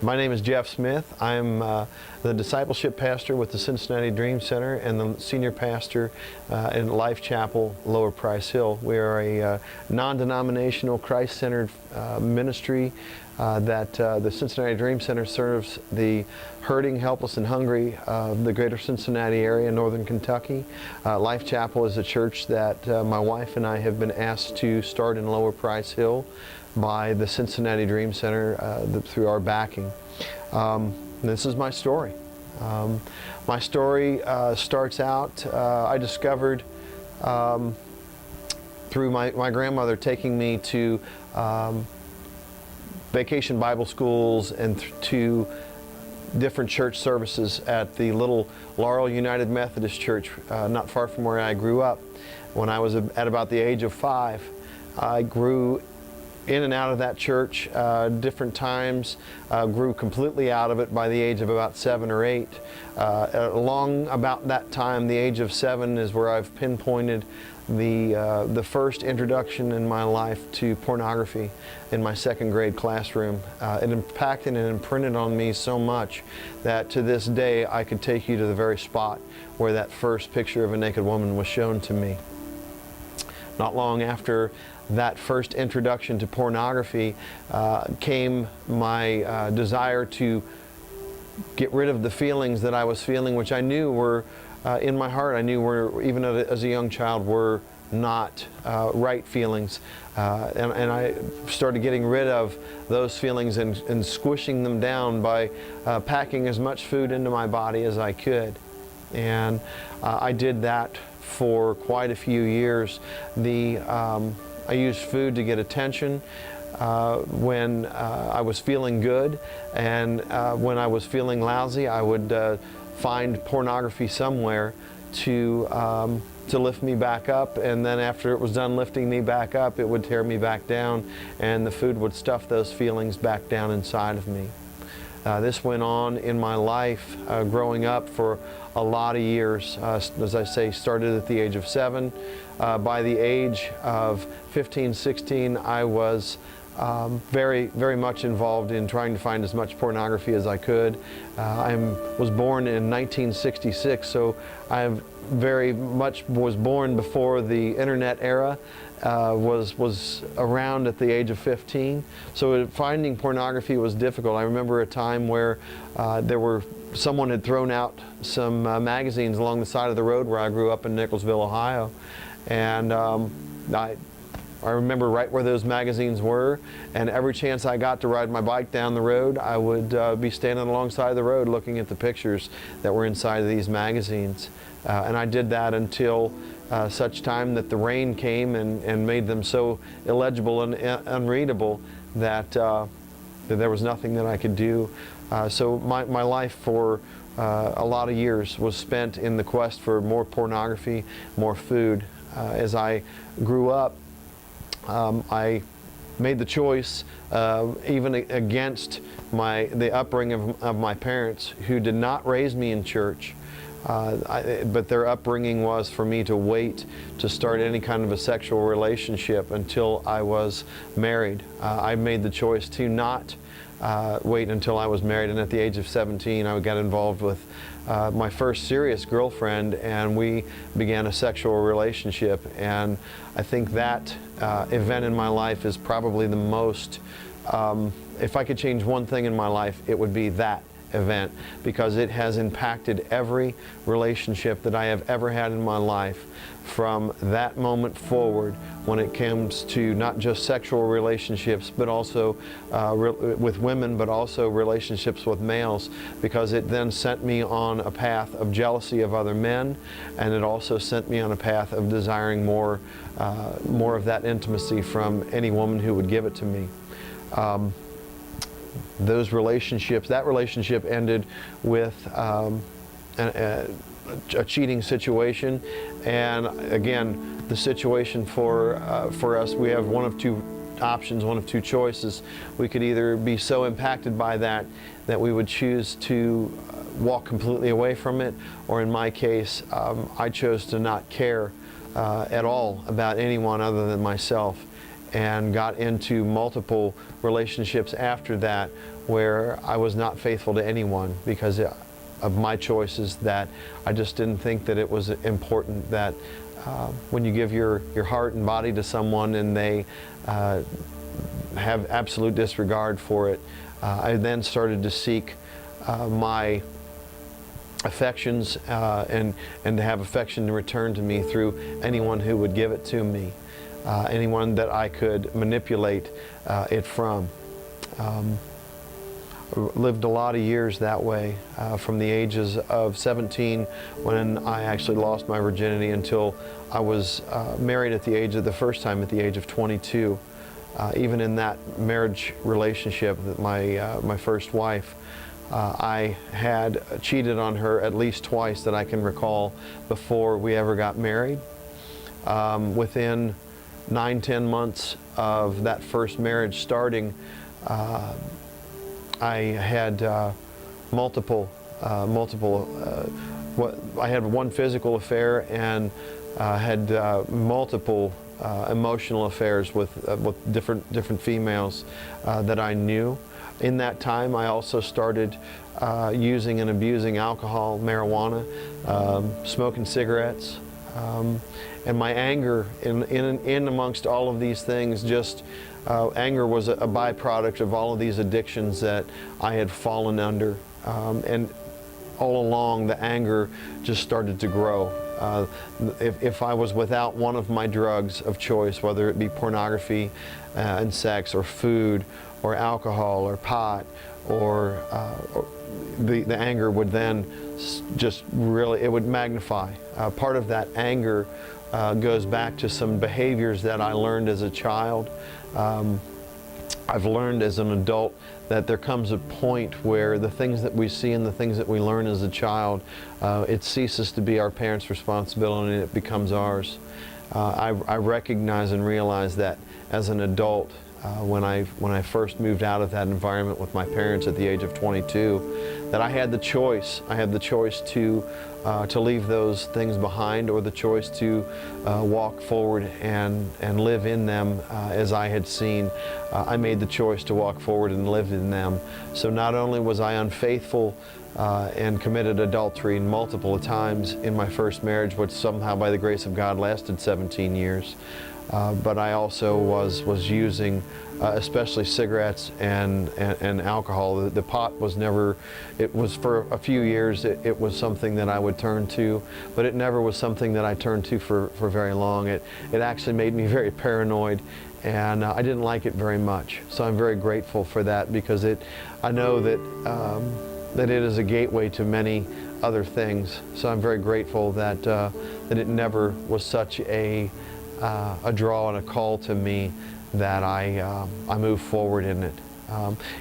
My name is Jeff Smith. I'm the discipleship pastor with the Cincinnati Dream Center and the senior pastor in Life Chapel, Lower Price Hill. We are a non-denominational, Christ-centered ministry that the Cincinnati Dream Center serves the hurting, helpless, and hungry of the greater Cincinnati area, northern Kentucky. Life Chapel is a church that my wife and I have been asked to start in Lower Price Hill by the Cincinnati Dream Center through our backing. This is my story. My story starts out, I discovered through my grandmother taking me to vacation Bible schools and to different church services at the little Laurel United Methodist Church not far from where I grew up. When I was at about the age of 5, I grew in and out of that church different times, grew completely out of it by the age of about 7 or 8. Along about that time, the age of 7, is where I've pinpointed the first introduction in my life to pornography in my 2nd grade classroom. It impacted and imprinted on me so much that to this day I could take you to the very spot where that first picture of a naked woman was shown to me. Not long after that first introduction to pornography came my desire to get rid of the feelings that I was feeling, which I knew were in my heart, I knew were, even as a young child, were not right feelings. And I started getting rid of those feelings and squishing them down by packing as much food into my body as I could. And I did that for quite a few years. I used food to get attention when I was feeling good, and when I was feeling lousy, I would find pornography somewhere to lift me back up, and then after it was done lifting me back up, it would tear me back down, and the food would stuff those feelings back down inside of me. This went on in my life growing up for a lot of years. As I say, started at the age of 7. By the age of 15, 16, I was very much involved in trying to find as much pornography as I could. I was born in 1966, so I very much was born before the internet era was around at the age of 15. So finding pornography was difficult. I remember a time where someone had thrown out some magazines along the side of the road where I grew up in Nicholsville, Ohio. And I remember right where those magazines were, and every chance I got to ride my bike down the road, I would be standing alongside the road looking at the pictures that were inside of these magazines. And I did that until such time that the rain came and made them so illegible and unreadable that there was nothing that I could do. So my life for a lot of years was spent in the quest for more pornography, more food. As I grew up, I made the choice, even against the upbringing of my parents, who did not raise me in church, but their upbringing was for me to wait to start any kind of a sexual relationship until I was married. I made the choice to not wait until I was married, and at the age of 17 I got involved with my first serious girlfriend, and we began a sexual relationship. And I think that event in my life is probably the most, if I could change one thing in my life, it would be that event, because it has impacted every relationship that I have ever had in my life from that moment forward, when it comes to not just sexual relationships, but also with women, but also relationships with males, because it then sent me on a path of jealousy of other men, and it also sent me on a path of desiring more of that intimacy from any woman who would give it to me. That relationship ended with a cheating situation, and again, the situation for us, we have one of two options, one of two choices. We could either be so impacted by that we would choose to walk completely away from it, or in my case, I chose to not care at all about anyone other than myself. and got into multiple relationships after that where I was not faithful to anyone because of my choices, that I just didn't think that it was important that when you give your heart and body to someone and they have absolute disregard for it. I then started to seek my affections and to have affection returned to me through anyone who would give it to me, anyone that I could manipulate it from. Lived a lot of years that way, from the ages of 17 when I actually lost my virginity until I was married at the first time at the age of 22. Even in that marriage relationship, my first wife, I had cheated on her at least twice that I can recall before we ever got married. Within 9-10 months of that first marriage starting, I had I had one physical affair and had multiple emotional affairs with different females that I knew. In that time, I also started using and abusing alcohol, marijuana, smoking cigarettes, and my anger in amongst all of these things, just anger was a byproduct of all of these addictions that I had fallen under, and all along the anger just started to grow. If I was without one of my drugs of choice, whether it be pornography and sex, or food, or alcohol, or pot, or the anger would then just really, it would magnify. Part of that anger goes back to some behaviors that I learned as a child. I've learned as an adult that there comes a point where the things that we see and the things that we learn as a child, it ceases to be our parents' responsibility and it becomes ours. I recognize and realize that as an adult, when I first moved out of that environment with my parents at the age of 22, that I had the choice. I had the choice to leave those things behind, or the choice to walk forward and live in them as I had seen. I made the choice to walk forward and live in them. So not only was I unfaithful and committed adultery multiple times in my first marriage, which somehow by the grace of God lasted 17 years, but I also was using especially cigarettes and alcohol. The pot was never, it was for a few years, it was something that I would turn to, but it never was something that I turned to for very long. It actually made me very paranoid, and I didn't like it very much. So I'm very grateful for that, because I know that that it is a gateway to many other things. So I'm very grateful that that it never was such a draw and a call to me that I moved forward in it.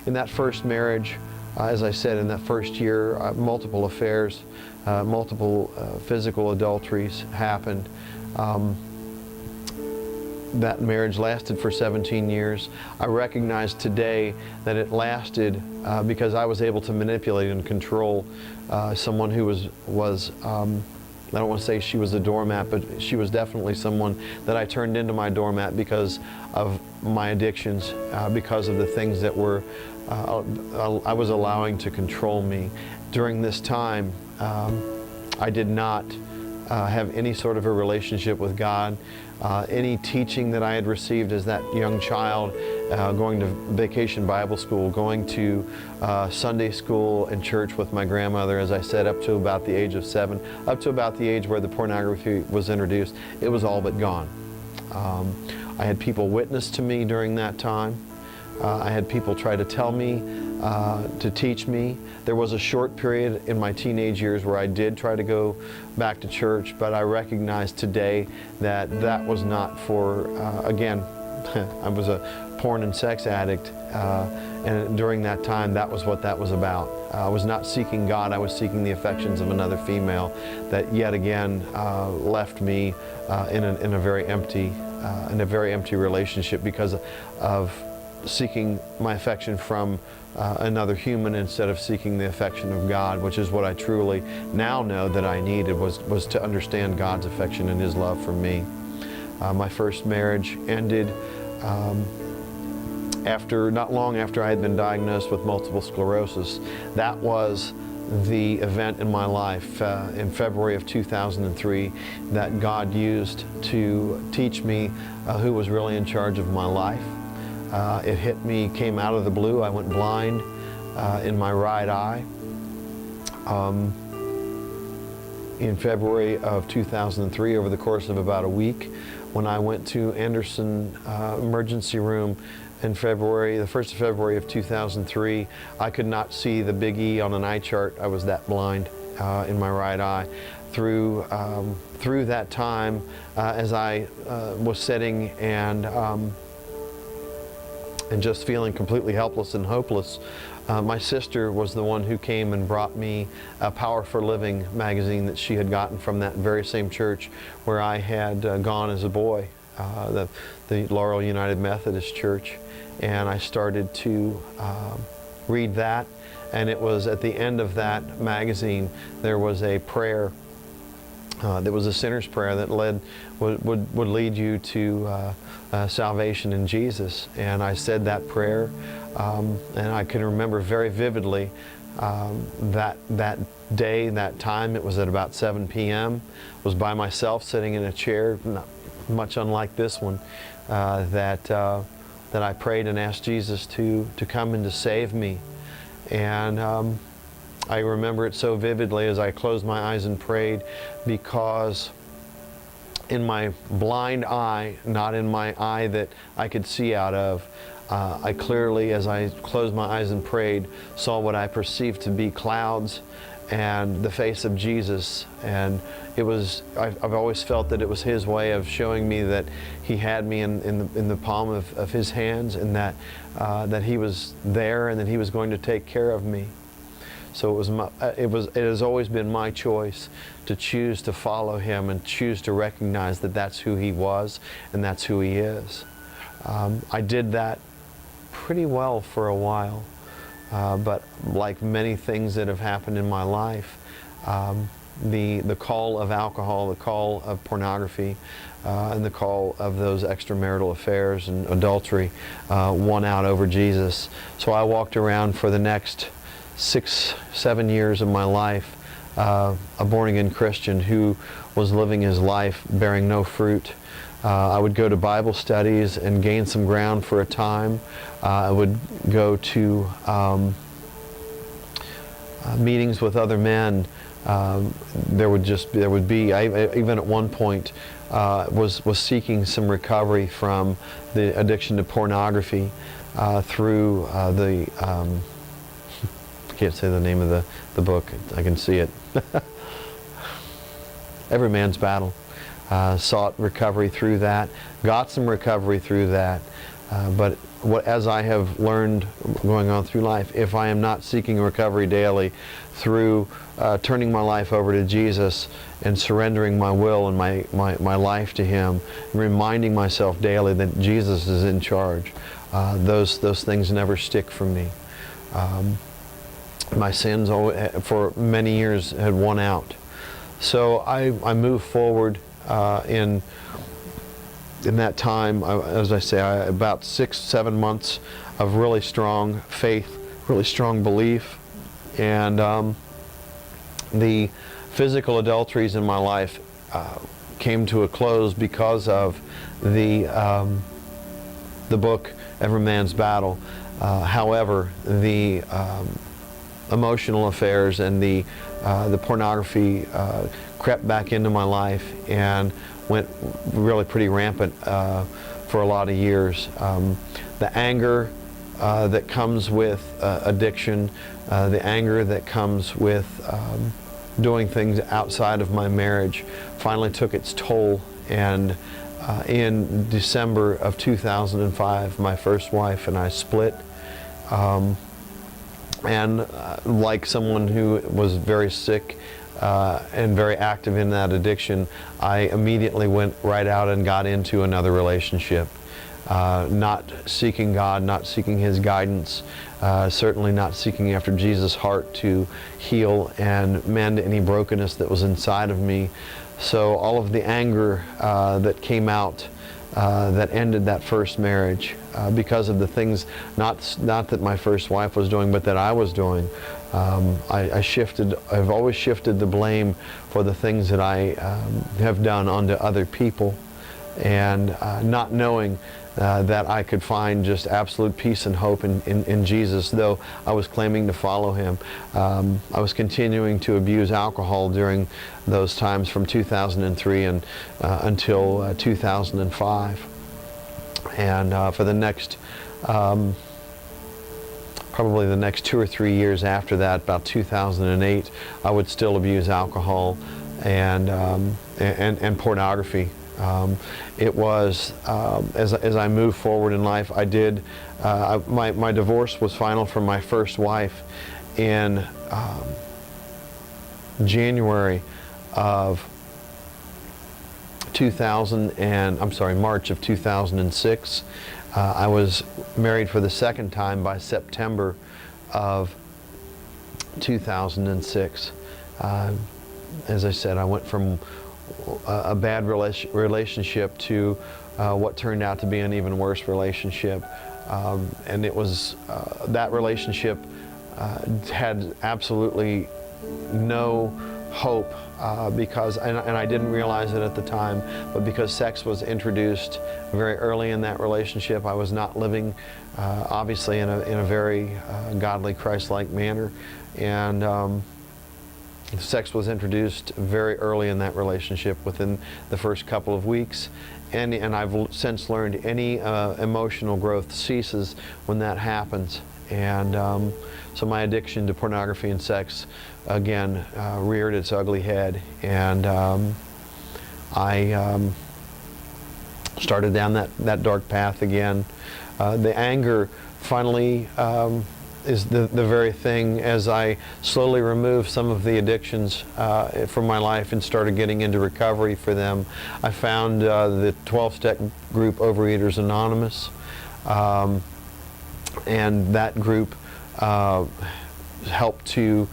In that first marriage, as I said, in that first year, multiple affairs, multiple physical adulteries happened. That marriage lasted for 17 years. I recognize today that it lasted because I was able to manipulate and control someone who was I don't want to say she was a doormat, but she was definitely someone that I turned into my doormat because of my addictions, because of the things that I was allowing to control me. During this time, I did not have any sort of a relationship with God. Any teaching that I had received as that young child, going to vacation Bible school, going to Sunday school and church with my grandmother, as I said, up to about the age of 7, up to about the age where the pornography was introduced, it was all but gone. I had people witness to me during that time. I had people try to tell me, to teach me. There was a short period in my teenage years where I did try to go back to church, but I recognize today that that was not for, again, I was a porn and sex addict, and during that time, that was what that was about. I was not seeking God, I was seeking the affections of another female that yet again left me in a very empty relationship because of seeking my affection from another human instead of seeking the affection of God, which is what I truly now know that I needed, was to understand God's affection and His love for me. My first marriage ended not long after I had been diagnosed with multiple sclerosis. That was the event in my life in February of 2003 that God used to teach me who was really in charge of my life. It hit me, came out of the blue. I went blind in my right eye. In February of 2003, over the course of about a week, when I went to Anderson emergency room in February, the 1st of February of 2003, I could not see the big E on an eye chart. I was that blind in my right eye. Through that time, as I was sitting and just feeling completely helpless and hopeless, my sister was the one who came and brought me a Power for Living magazine that she had gotten from that very same church where I had gone as a boy, the Laurel United Methodist Church. And I started to read that, and it was at the end of that magazine there was a prayer. There was a sinner's prayer that would lead you to salvation in Jesus. And I said that prayer, and I can remember very vividly that day, that time. It was at about 7 p.m. I was by myself sitting in a chair, not much unlike this one, that I prayed and asked Jesus to come and to save me. And I remember it so vividly as I closed my eyes and prayed, because in my blind eye, not in my eye that I could see out of, I clearly, as I closed my eyes and prayed, saw what I perceived to be clouds and the face of Jesus. And it was, I've always felt that it was His way of showing me that He had me in the palm of His hands, and that He was there and that He was going to take care of me. So it has always been my choice to choose to follow Him and choose to recognize that that's who He was and that's who He is. I did that pretty well for a while, but like many things that have happened in my life, the call of alcohol, the call of pornography, and the call of those extramarital affairs and adultery won out over Jesus. So I walked around for the next 6-7 years of my life, a born-again Christian who was living his life bearing no fruit. I would go to Bible studies and gain some ground for a time. I would go to meetings with other men. There would be. I even at one point was seeking some recovery from the addiction to pornography through the. I can't say the name of the book. I can see it. Every Man's Battle. Sought recovery through that, got some recovery through that, but as I have learned going on through life, if I am not seeking recovery daily through turning my life over to Jesus and surrendering my will and my life to Him, and reminding myself daily that Jesus is in charge, those things never stick for me. My sins for many years had won out. So I moved forward in that time, as I say, about 6-7 months of really strong faith, really strong belief, and the physical adulteries in my life came to a close because of the book Every Man's Battle. However, the emotional affairs and the pornography crept back into my life and went really pretty rampant for a lot of years. The anger that comes with addiction, the anger that comes with doing things outside of my marriage finally took its toll, and in December of 2005 my first wife and I split. And like someone who was very sick and very active in that addiction, I immediately went right out and got into another relationship. Not seeking God, not seeking His guidance, certainly not seeking after Jesus' heart to heal and mend any brokenness that was inside of me. So all of the anger that came out that ended that first marriage because of the things, not that my first wife was doing, but that I was doing. I've always shifted the blame for the things that I have done onto other people, and not knowing that I could find just absolute peace and hope in Jesus, though I was claiming to follow Him. I was continuing to abuse alcohol during those times from 2003 and until 2005. And for the next, probably the next 2 or 3 years after that, about 2008, I would still abuse alcohol and pornography. It was, as I moved forward in life, I did, my divorce was final from my first wife in January of March of 2006. I was married for the second time by September of 2006. As I said, I went from a bad relationship to what turned out to be an even worse relationship. And it was, that relationship had absolutely no hope because, and I didn't realize it at the time, but because sex was introduced very early in that relationship, I was not living obviously in a very godly, Christ-like manner. And sex was introduced very early in that relationship, within the first couple of weeks, and I've since learned any emotional growth ceases when that happens. And so my addiction to pornography and sex again reared its ugly head, and I started down that dark path again. The anger finally is the very thing, as I slowly removed some of the addictions from my life and started getting into recovery for them. I found the 12-step group Overeaters Anonymous, and that group helped to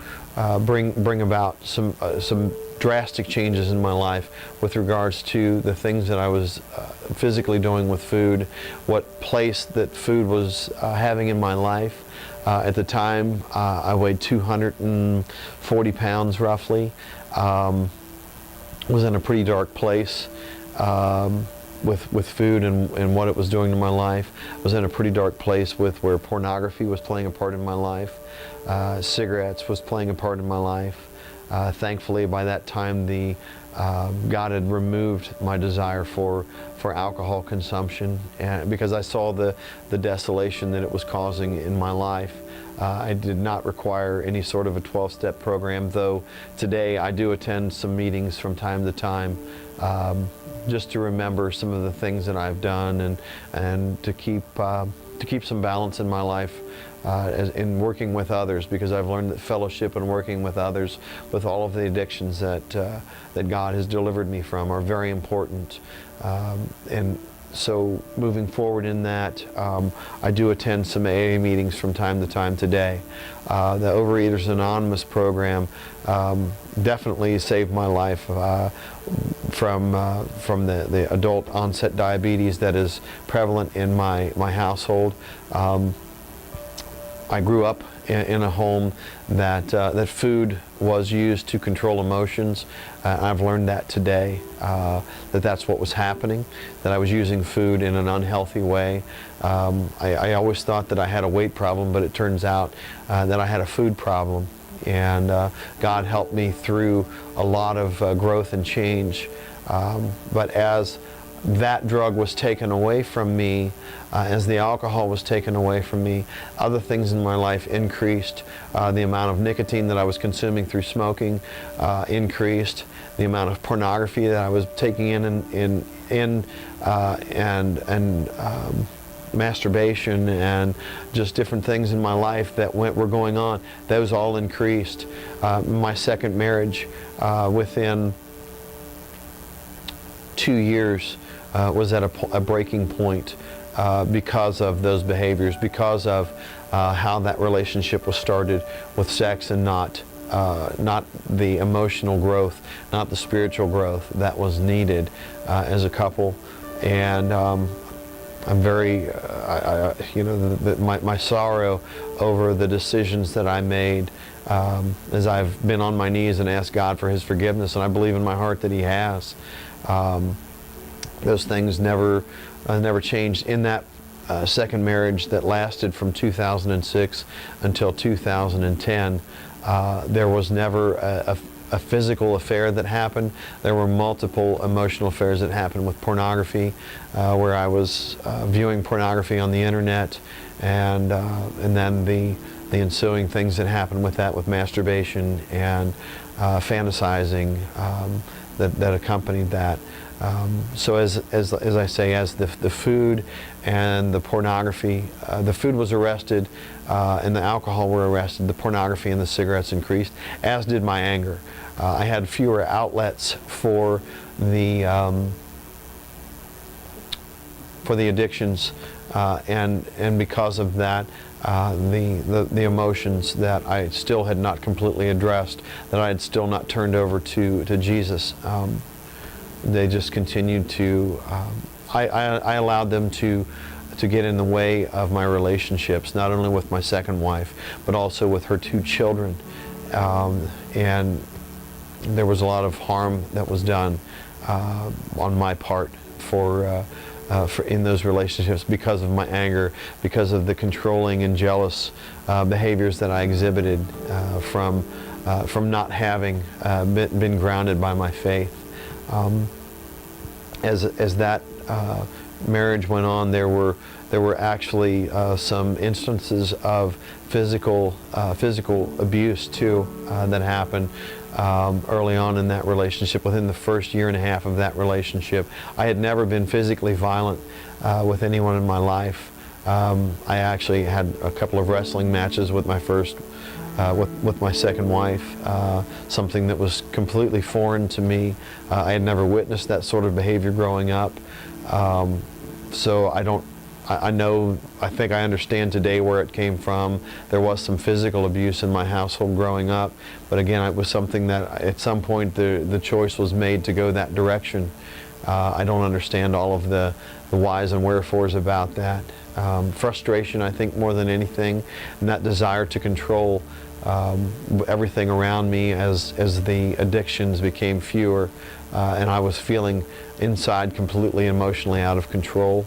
bring about some drastic changes in my life with regards to the things that I was physically doing with food, what place that food was having in my life. At the time, I weighed 240 pounds roughly, was in a pretty dark place with food and what it was doing to my life. I was in a pretty dark place with where pornography was playing a part in my life. Cigarettes was playing a part in my life. Thankfully, by that time, God had removed my desire for alcohol consumption, and because I saw the desolation that it was causing in my life. I did not require any sort of a 12-step program, though today I do attend some meetings from time to time, just to remember some of the things that I've done and to keep some balance in my life. In working with others, because I've learned that fellowship and working with others with all of the addictions that God has delivered me from are very important. And so moving forward in that, I do attend some AA meetings from time to time today. The Overeaters Anonymous program definitely saved my life from the adult onset diabetes that is prevalent in my household. I grew up in a home that food was used to control emotions. I've learned that today, that's what was happening, that I was using food in an unhealthy way. I always thought that I had a weight problem, but it turns out that I had a food problem. And God helped me through a lot of growth and change. But as that drug was taken away from me, as the alcohol was taken away from me, other things in my life increased. The amount of nicotine that I was consuming through smoking increased. The amount of pornography that I was taking in masturbation and just different things in my life that were going on, those all increased. My second marriage, within 2 years, was at a breaking point because of those behaviors, because of how that relationship was started with sex and not the emotional growth, not the spiritual growth that was needed as a couple. And I'm very, my sorrow over the decisions that I made as I've been on my knees and asked God for His forgiveness, and I believe in my heart that He has. Those things never changed. In that second marriage that lasted from 2006 until 2010, there was never a physical affair that happened. There were multiple emotional affairs that happened with pornography, where I was viewing pornography on the internet, and then the ensuing things that happened with that, with masturbation and fantasizing that accompanied that. So as I say, as the food and the pornography, the food was arrested, and the alcohol were arrested, the pornography and the cigarettes increased, as did my anger. I had fewer outlets for the addictions, and because of that, the emotions that I still had not completely addressed, that I had still not turned over to Jesus, they just continued to. I allowed them to get in the way of my relationships, not only with my second wife, but also with her two children, and there was a lot of harm that was done on my part for in those relationships because of my anger, because of the controlling and jealous behaviors that I exhibited from not having been grounded by my faith. As that marriage went on, there were actually some instances of physical abuse too that happened early on in that relationship. Within the first year and a half of that relationship, I had never been physically violent with anyone in my life. I actually had a couple of wrestling matches with my first. With my second wife, something that was completely foreign to me. I had never witnessed that sort of behavior growing up, so I think I understand today where it came from. There was some physical abuse in my household growing up, but again, it was something that at some point the choice was made to go that direction. I don't understand all of the whys and wherefores about that. Frustration, I think, more than anything, and that desire to control everything around me as the addictions became fewer, and I was feeling inside completely emotionally out of control.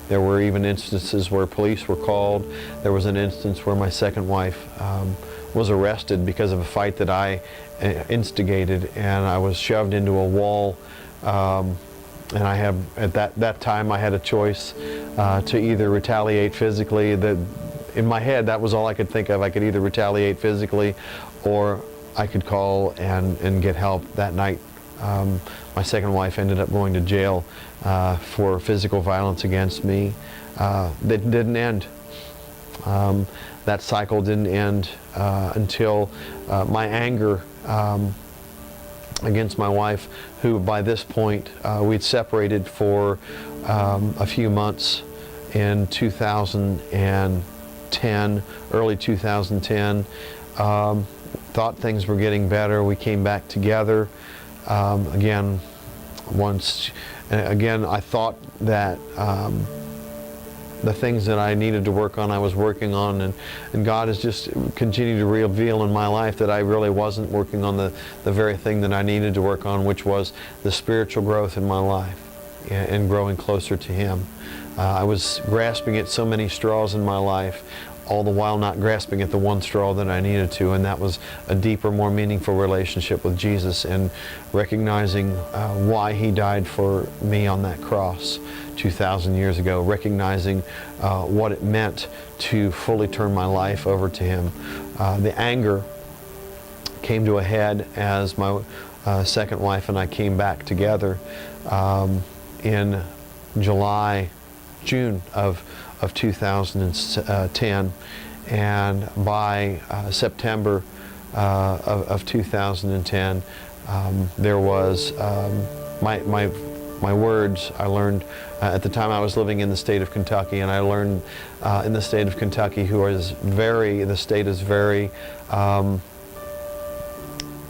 There were even instances where police were called. There was an instance where my second wife was arrested because of a fight that I instigated, and I was shoved into a wall. And I have, at that time, I had a choice to either retaliate physically. In my head, that was all I could think of. I could either retaliate physically, or I could call and get help. That night, my second wife ended up going to jail for physical violence against me. That didn't end. That cycle didn't end until my anger against my wife, who by this point we'd separated for a few months in 2010, early 2010. Thought things were getting better. We came back together again. Again, I thought that the things that I needed to work on, I was working on, and God has just continued to reveal in my life that I really wasn't working on the very thing that I needed to work on, which was the spiritual growth in my life and growing closer to Him. I was grasping at so many straws in my life, all the while not grasping at the one straw that I needed to, and that was a deeper, more meaningful relationship with Jesus, and recognizing why He died for me on that cross 2,000 years ago, recognizing what it meant to fully turn my life over to Him. The anger came to a head as my second wife and I came back together in June of 2010, and by September of 2010, there was my words. I learned at the time I was living in the state of Kentucky, and I learned in the state of Kentucky, the state is very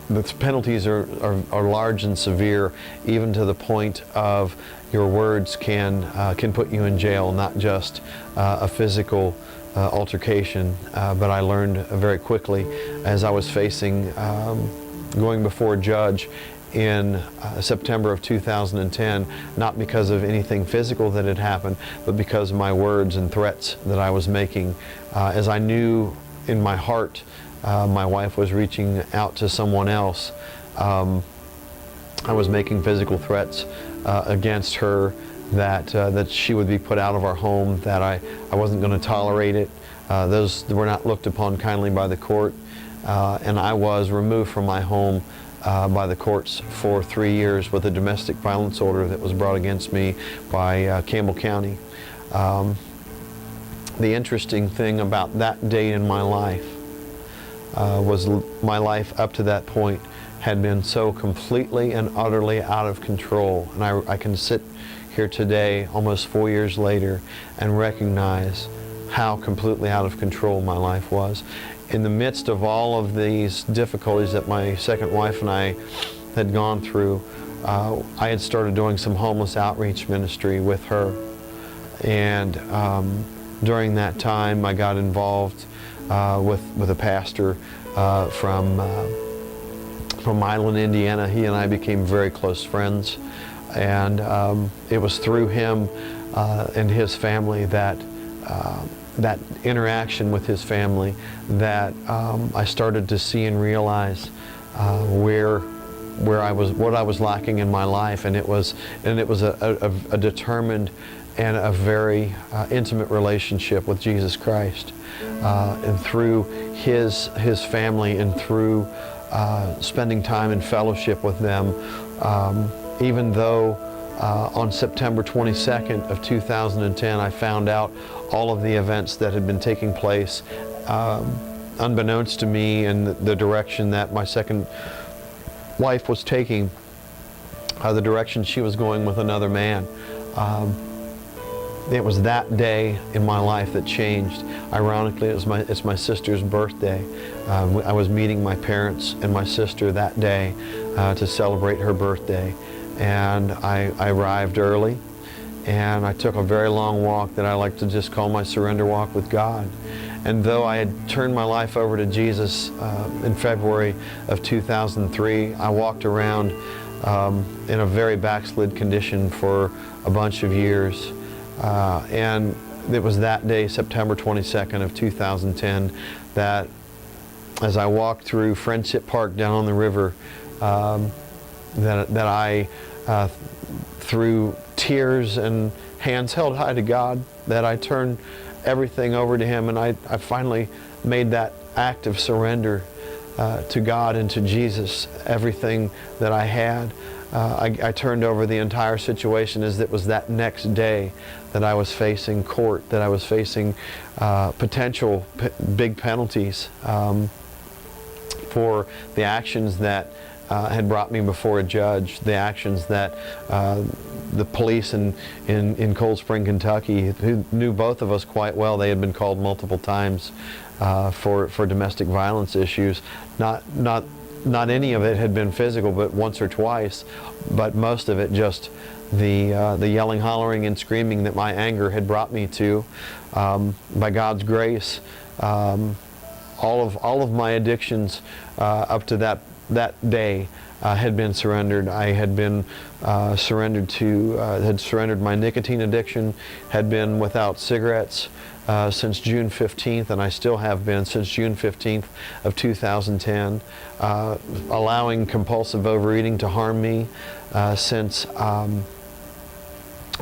the penalties are large and severe, even to the point of your words can put you in jail, not just a physical altercation. But I learned very quickly as I was facing going before a judge in September of 2010, not because of anything physical that had happened, but because of my words and threats that I was making. As I knew in my heart my wife was reaching out to someone else, I was making physical threats against her, that she would be put out of our home, that I wasn't going to tolerate it. Those were not looked upon kindly by the court, and I was removed from my home by the courts for 3 years with a domestic violence order that was brought against me by Campbell County. The interesting thing about that day in my life was my life up to that point had been so completely and utterly out of control. And I can sit here today, almost 4 years later, and recognize how completely out of control my life was. In the midst of all of these difficulties that my second wife and I had gone through, I had started doing some homeless outreach ministry with her. And during that time, I got involved with a pastor from Milan, Indiana. He and I became very close friends. And it was through him and his family that that interaction with his family that I started to see and realize what I was lacking in my life, and it was a determined and a very intimate relationship with Jesus Christ, and through his family and through spending time in fellowship with them, even though on September 22nd of 2010 I found out all of the events that had been taking place, unbeknownst to me, and the direction that my second wife was taking, the direction she was going with another man. It was that day in my life that changed. Ironically, it's my sister's birthday. I was meeting my parents and my sister that day to celebrate her birthday. And I arrived early, and I took a very long walk that I like to just call my surrender walk with God. And though I had turned my life over to Jesus in February of 2003, I walked around in a very backslid condition for a bunch of years. And it was that day, September 22nd of 2010, that as I walked through Friendship Park down on the river, that I, through tears and hands held high to God, that I turned everything over to Him, and I finally made that act of surrender to God and to Jesus, everything that I had. I turned over the entire situation, as it was that next day that I was facing court, that I was facing potential big penalties for the actions that had brought me before a judge, the actions that the police in Cold Spring, Kentucky, who knew both of us quite well. They had been called multiple times for domestic violence issues. Not any of it had been physical, but once or twice. But most of it just the yelling, hollering, and screaming that my anger had brought me to. By God's grace, all of my addictions up to that day had been surrendered. I had been had surrendered my nicotine addiction, had been without cigarettes since June 15th, and I still have been since June 15th of 2010, allowing compulsive overeating to harm me since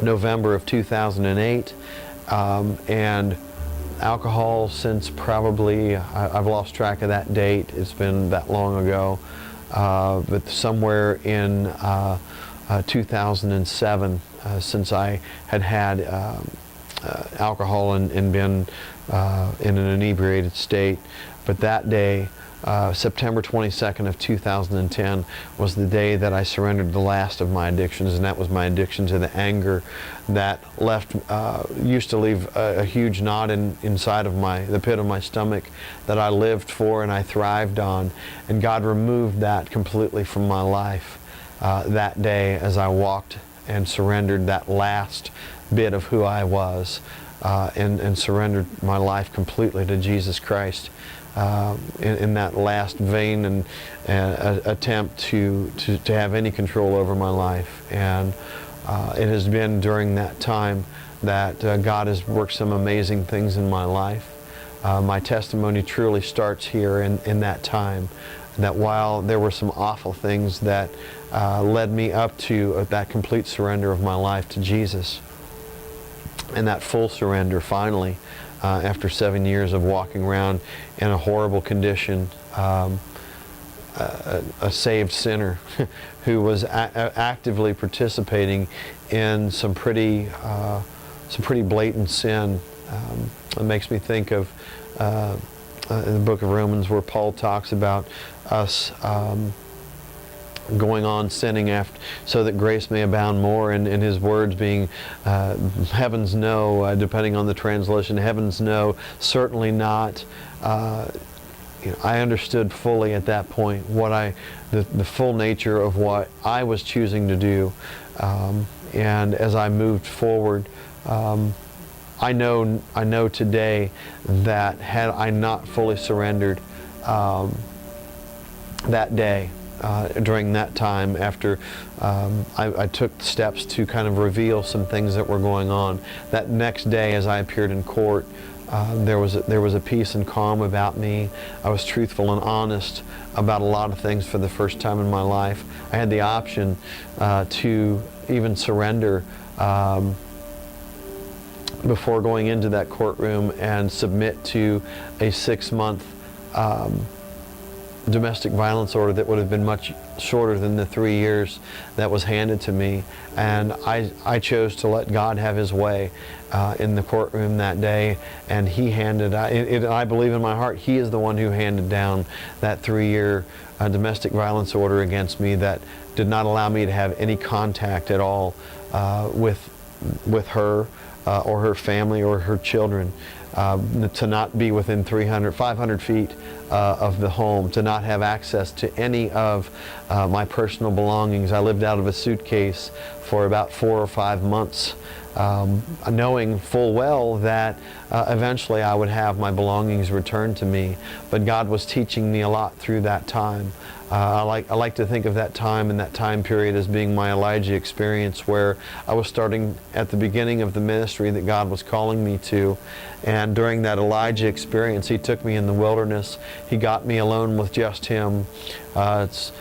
November of 2008, and alcohol since probably, I've lost track of that date, it's been that long ago, but somewhere in 2007, since I had alcohol and been in an inebriated state. But that day September 22nd of 2010 was the day that I surrendered the last of my addictions, and that was my addiction to the anger that used to leave a huge knot inside of the pit of my stomach that I lived for and I thrived on. And God removed that completely from my life that day as I walked and surrendered that last bit of who I was and surrendered my life completely to Jesus Christ. In that last vain and attempt to have any control over my life. And it has been during that time that God has worked some amazing things in my life. My testimony truly starts here in that time, that while there were some awful things that led me up to that complete surrender of my life to Jesus, and that full surrender finally, after 7 years of walking around in a horrible condition, a saved sinner who was actively participating in some pretty blatant sin. It makes me think of in the book of Romans, where Paul talks about us going on sinning after, so that grace may abound more, and his words being heavens no, depending on the translation, heavens no, certainly not. I understood fully at that point the full nature of what I was choosing to do, and as I moved forward, I know today that had I not fully surrendered that day, during that time, after I took steps to kind of reveal some things that were going on. That next day, as I appeared in court, there was a peace and calm about me. I was truthful and honest about a lot of things for the first time in my life. I had the option to even surrender before going into that courtroom and submit to a 6-month domestic violence order that would have been much shorter than the 3 years that was handed to me. And I chose to let God have his way in the courtroom that day, and he handed I believe in my heart he is the one who handed down that 3-year domestic violence order against me that did not allow me to have any contact at all with her or her family or her children, to not be within 500 feet of the home, to not have access to any of my personal belongings. I lived out of a suitcase for about 4 or 5 months, knowing full well that eventually I would have my belongings returned to me. But God was teaching me a lot through that time. I like to think of that time and that time period as being my Elijah experience, where I was starting at the beginning of the ministry that God was calling me to. And during that Elijah experience, he took me in the wilderness. He got me alone with just him. It's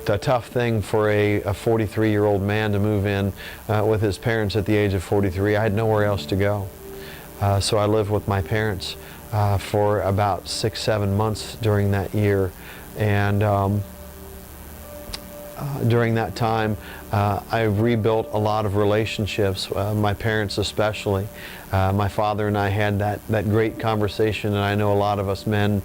a tough thing for a 43-year-old man to move in with his parents at the age of 43. I had nowhere else to go. So I lived with my parents for about 6-7 months during that year. And during that time, I rebuilt a lot of relationships, my parents especially. My father and I had that great conversation, and I know a lot of us men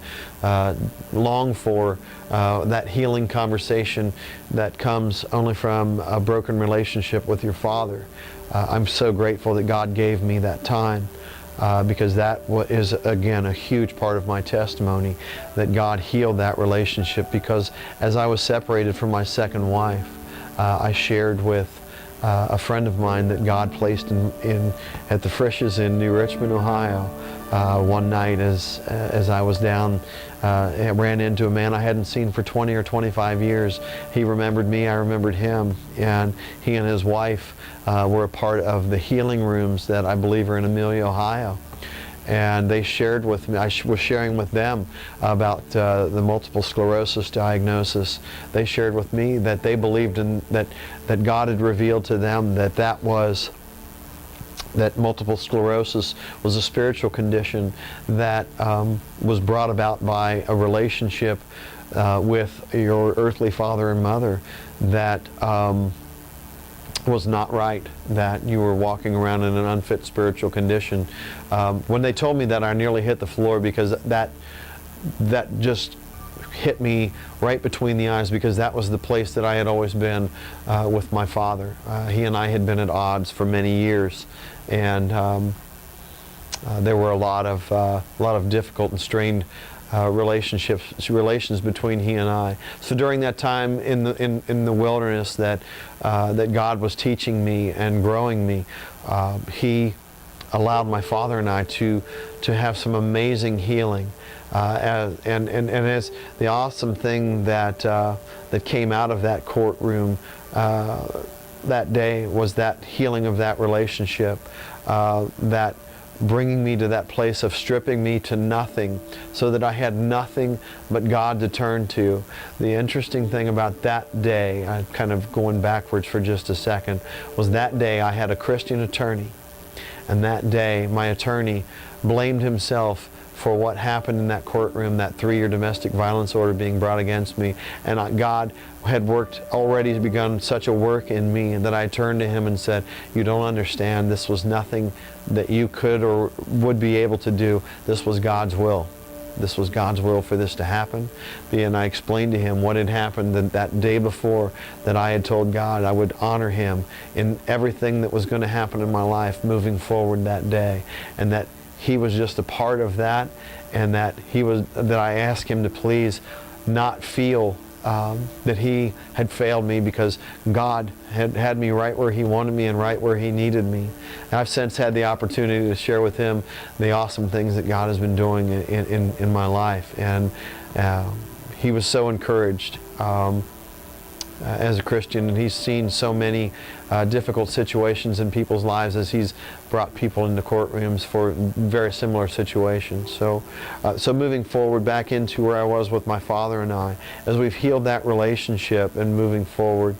long for that healing conversation that comes only from a broken relationship with your father. I'm so grateful that God gave me that time. Because that is, again, a huge part of my testimony, that God healed that relationship. Because as I was separated from my second wife, I shared with a friend of mine that God placed at the Frisch's in New Richmond, Ohio. One night as I was down, I ran into a man I hadn't seen for 20 or 25 years. He remembered me, I remembered him, and he and his wife were a part of the healing rooms that I believe are in Amelia, Ohio. And they shared with me, I was sharing with them about the multiple sclerosis diagnosis. They shared with me that they believed in that God had revealed to them that multiple sclerosis was a spiritual condition that was brought about by a relationship with your earthly father and mother that was not right, that you were walking around in an unfit spiritual condition. When they told me that, I nearly hit the floor, because that just hit me right between the eyes, because that was the place that I had always been with my father. He and I had been at odds for many years, and there were a lot of difficult and strained relations between he and I. So during that time in the wilderness that God was teaching me and growing me, He allowed my father and I to have some amazing healing. And as the awesome thing that came out of that courtroom that day was that healing of that relationship, that bringing me to that place of stripping me to nothing so that I had nothing but God to turn to. The interesting thing about that day, I'm kind of going backwards for just a second, was that day I had a Christian attorney. And that day my attorney blamed himself for what happened in that courtroom, that 3-year domestic violence order being brought against me. And God had already begun such a work in me that I turned to him and said, "You don't understand. This was nothing that you could or would be able to do. This was God's will. This was God's will for this to happen." And I explained to him what had happened that day before, that I had told God I would honor him in everything that was going to happen in my life moving forward that day, and that he was just a part of that, and that I asked him to please not feel that he had failed me, because God had me right where he wanted me and right where he needed me. And I've since had the opportunity to share with him the awesome things that God has been doing in my life. And he was so encouraged as a Christian, and he's seen so many difficult situations in people's lives as he's brought people into courtrooms for very similar situations. So moving forward back into where I was with my father and I, as we've healed that relationship and moving forward,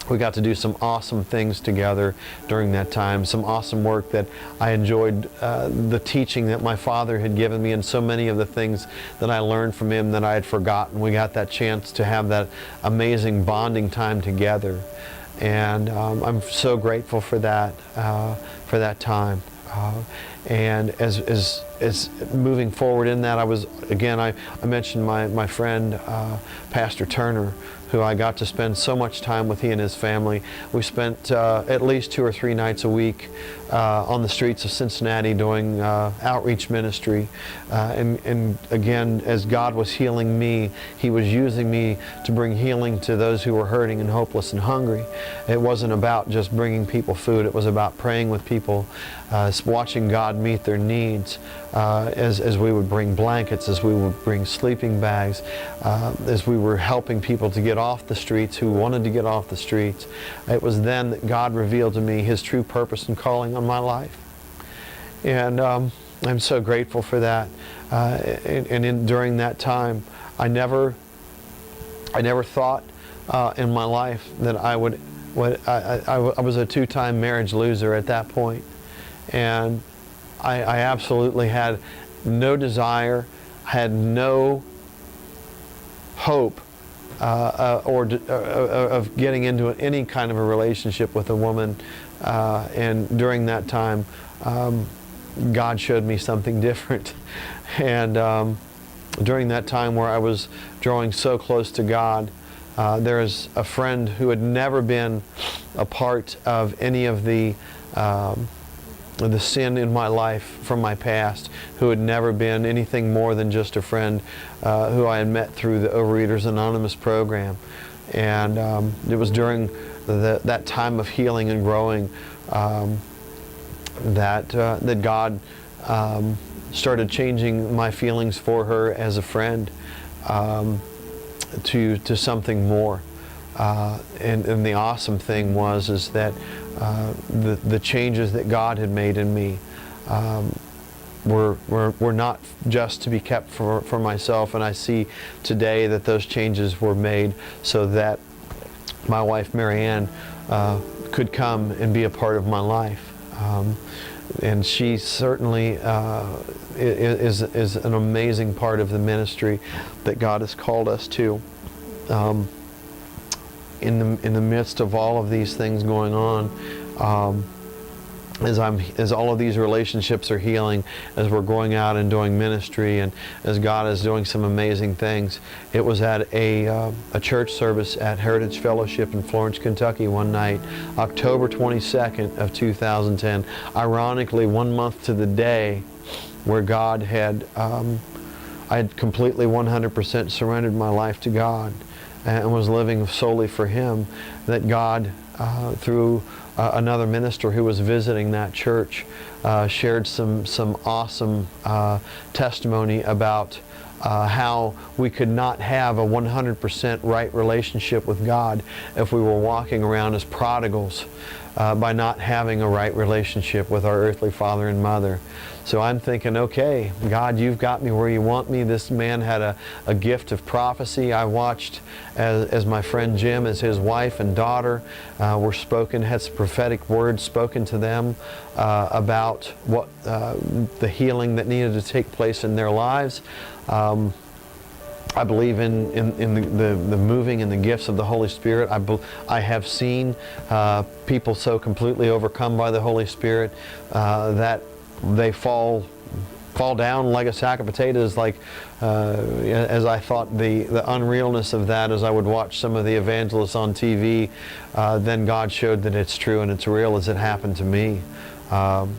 we got to do some awesome things together during that time, some awesome work that I enjoyed, the teaching that my father had given me, and so many of the things that I learned from him that I had forgotten. We got that chance to have that amazing bonding time together, and I'm so grateful for that time. And as moving forward in that, I mentioned my friend Pastor Turner, who I got to spend so much time with, he and his family. We spent at least 2 or 3 nights a week on the streets of Cincinnati doing outreach ministry. And again, as God was healing me, he was using me to bring healing to those who were hurting and hopeless and hungry. It wasn't about just bringing people food. It was about praying with people, watching God meet their needs, as we would bring blankets, as we would bring sleeping bags, as we were helping people to get off the streets who wanted to get off the streets. It was then that God revealed to me his true purpose and calling on my life. And I'm so grateful for that. During that time, I never thought in my life that I was a 2-time marriage loser at that point. And I absolutely had no desire, had no hope of getting into any kind of a relationship with a woman. And during that time, God showed me something different. And during that time where I was drawing so close to God, there is a friend who had never been a part of any of the sin in my life from my past, who had never been anything more than just a friend who I had met through the Overeaters Anonymous program. And it was during that time of healing and growing that God started changing my feelings for her as a friend to something more. And the awesome thing is that the changes that God had made in me were not just to be kept for myself. And I see today that those changes were made so that my wife Marianne could come and be a part of my life. And she certainly is an amazing part of the ministry that God has called us to. In the midst of all of these things going on, as all of these relationships are healing, as we're going out and doing ministry, and as God is doing some amazing things. It was at a church service at Heritage Fellowship in Florence, Kentucky one night, October 22nd of 2010, ironically 1 month to the day where God had, I had completely 100% surrendered my life to God and was living solely for Him, that God, through another minister who was visiting that church, shared some awesome testimony about how we could not have a 100% right relationship with God if we were walking around as prodigals by not having a right relationship with our earthly father and mother. So I'm thinking, okay, God, you've got me where you want me. This man had a gift of prophecy. I watched as my friend Jim, as his wife and daughter were spoken, had some prophetic words spoken to them about what the healing that needed to take place in their lives. I believe in the moving and the gifts of the Holy Spirit. I have seen people so completely overcome by the Holy Spirit that they fall down like a sack of potatoes. Like as I thought the unrealness of that, as I would watch some of the evangelists on TV, then God showed that it's true and it's real, as it happened to me on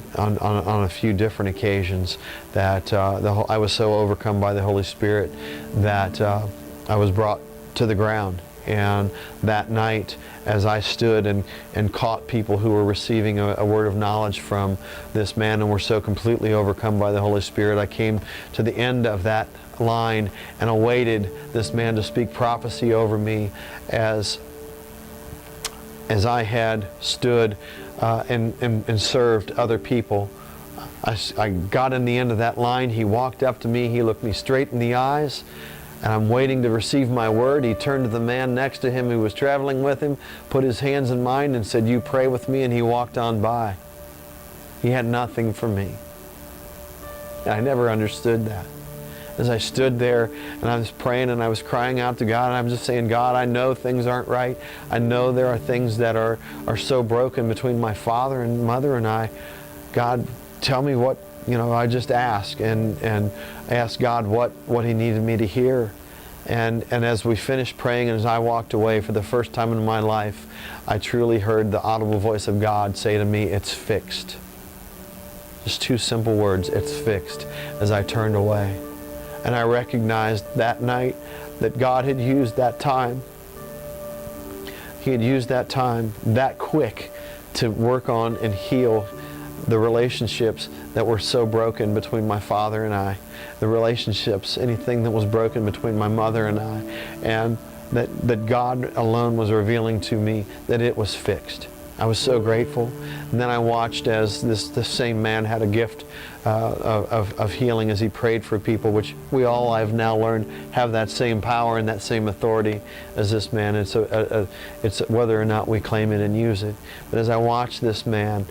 a few different occasions, that I was so overcome by the Holy Spirit that I was brought to the ground. And that night, as I stood and caught people who were receiving a word of knowledge from this man and were so completely overcome by the Holy Spirit, I came to the end of that line and awaited this man to speak prophecy over me as I had stood and served other people. I got in the end of that line. He walked up to me. He looked me straight in the eyes. And I'm waiting to receive my word. He turned to the man next to him who was traveling with him, put his hands in mine and said, "You pray with me," and he walked on by. He had nothing for me. And I never understood that. As I stood there and I was praying and I was crying out to God, and I'm just saying, God, I know things aren't right. I know there are things that are so broken between my father and mother and I. God, tell me what, I just asked and asked God what He needed me to hear. And as we finished praying and as I walked away, for the first time in my life, I truly heard the audible voice of God say to me, "It's fixed." Just two simple words, "It's fixed," as I turned away. And I recognized that night that God had used that time. He had used that time that quick to work on and heal the relationships that were so broken between my father and I, the relationships, anything that was broken between my mother and I, and that God alone was revealing to me that it was fixed. I was so grateful. And then I watched as this same man had a gift of healing as he prayed for people, which we all, I've now learned, have that same power and that same authority as this man. It's whether or not we claim it and use it. But as I watched this man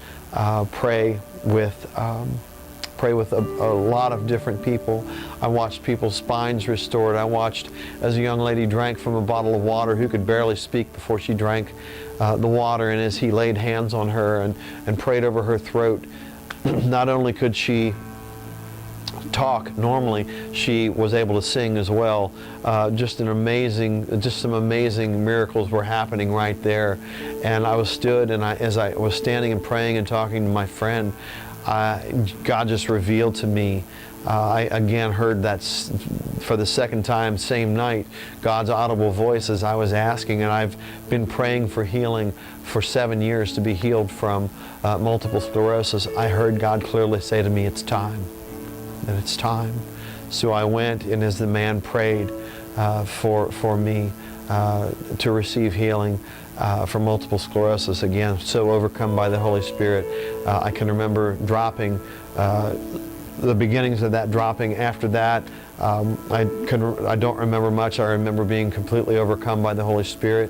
pray with a lot of different people, I watched people's spines restored. I watched as a young lady drank from a bottle of water who could barely speak before she drank the water, and as he laid hands on her and prayed over her throat, not only could she talk normally, she was able to sing as well. Just some amazing miracles were happening right there. And I was stood, and as I was standing and praying and talking to my friend, God just revealed to me. I again heard that for the second time, same night, God's audible voice as I was asking, and I've been praying for healing for 7 years to be healed from multiple sclerosis. I heard God clearly say to me, "It's time." That it's time. So I went, and as the man prayed for me to receive healing from multiple sclerosis, again, so overcome by the Holy Spirit, I can remember dropping, the beginnings of that dropping. After that, I don't remember much. I remember being completely overcome by the Holy Spirit.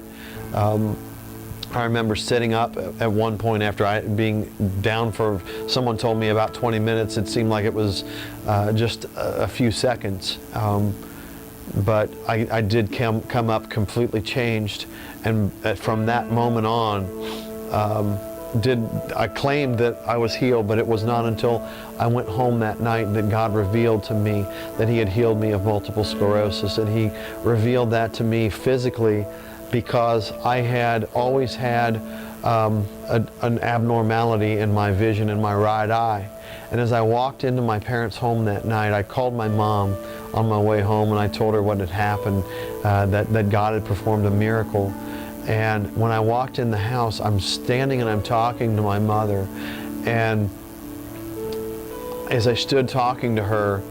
I remember sitting up at one point after being down for, someone told me about 20 minutes. It seemed like it was just a few seconds. But I did come up completely changed. And from that moment on, I claimed that I was healed, but it was not until I went home that night that God revealed to me that He had healed me of multiple sclerosis. And He revealed that to me physically because I had always had an abnormality in my vision in my right eye. And as I walked into my parents' home that night, I called my mom on my way home and I told her what had happened, that God had performed a miracle. And when I walked in the house, I'm standing and I'm talking to my mother. And as I stood talking to her,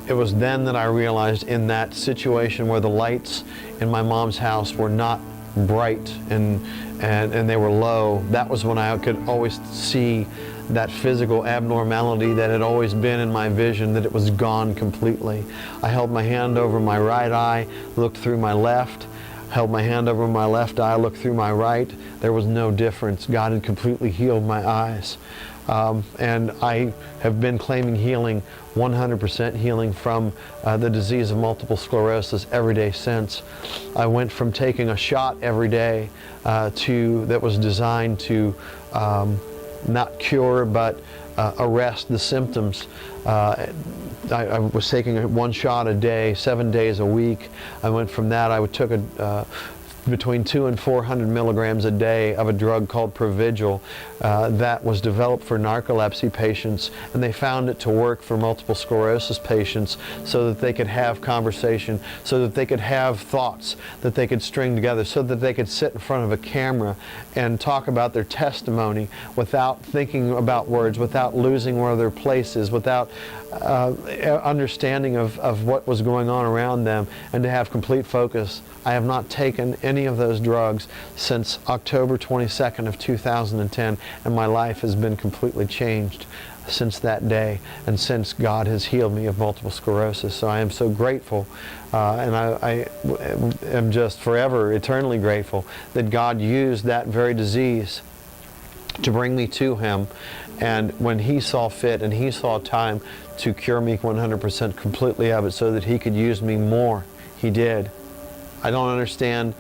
it was then that I realized, in that situation where the lights in my mom's house were not bright and they were low, that was when I could always see that physical abnormality that had always been in my vision, that it was gone completely. I held my hand over my right eye, looked through my left, held my hand over my left eye, looked through my right. There was no difference. God had completely healed my eyes. And I have been claiming healing, 100% healing from the disease of multiple sclerosis every day since. I went from taking a shot every day that was designed to not cure but arrest the symptoms. I was taking one shot a day, 7 days a week. I went from that. I took between 200 and 400 milligrams a day of a drug called Provigil that was developed for narcolepsy patients, and they found it to work for multiple sclerosis patients so that they could have conversation, so that they could have thoughts that they could string together, so that they could sit in front of a camera and talk about their testimony without thinking about words, without losing where their place is, without understanding of what was going on around them, and to have complete focus. I have not taken any of those drugs since October 22nd of 2010, and my life has been completely changed since that day and since God has healed me of multiple sclerosis. So I am so grateful, and I am just forever, eternally grateful that God used that very disease to bring me to Him. And when He saw fit and He saw time to cure me 100% completely of it so that He could use me more, He did. I don't understand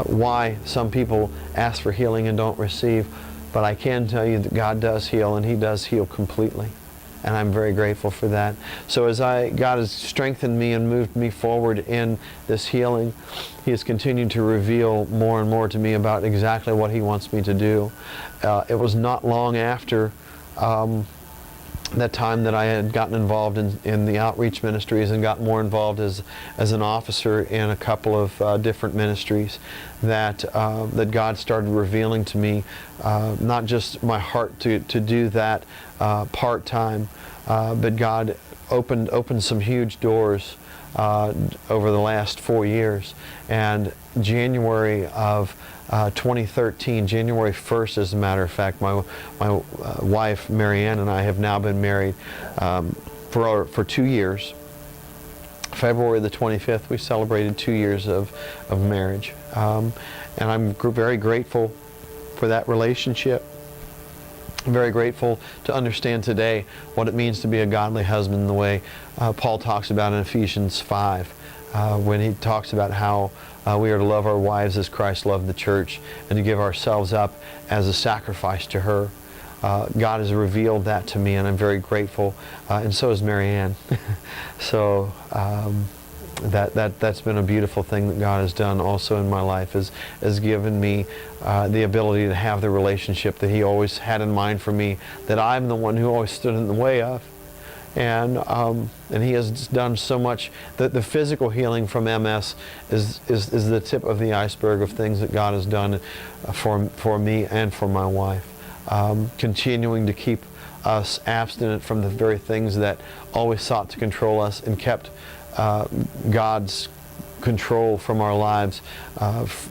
why some people ask for healing and don't receive, but I can tell you that God does heal, and He does heal completely. And I'm very grateful for that. So as God has strengthened me and moved me forward in this healing, He has continued to reveal more and more to me about exactly what He wants me to do. It was not long after that time that I had gotten involved in the outreach ministries and got more involved as an officer in a couple of different ministries, that God started revealing to me not just my heart to do that part-time, but God opened some huge doors over the last 4 years. And January of 2013, January 1st, as a matter of fact, my wife, Marianne, and I have now been married for 2 years. February the 25th, we celebrated 2 years of marriage. And I'm very grateful for that relationship. I'm very grateful to understand today what it means to be a godly husband, the way Paul talks about in Ephesians 5, when he talks about how we are to love our wives as Christ loved the church, and to give ourselves up as a sacrifice to her. God has revealed that to me, and I'm very grateful, and so is Marianne. So that's been a beautiful thing that God has done also in my life, has given me the ability to have the relationship that He always had in mind for me, that I'm the one who always stood in the way of. And He has done so much. The physical healing from MS is the tip of the iceberg of things that God has done for me and for my wife. Continuing to keep us abstinent from the very things that always sought to control us and kept God's control from our lives.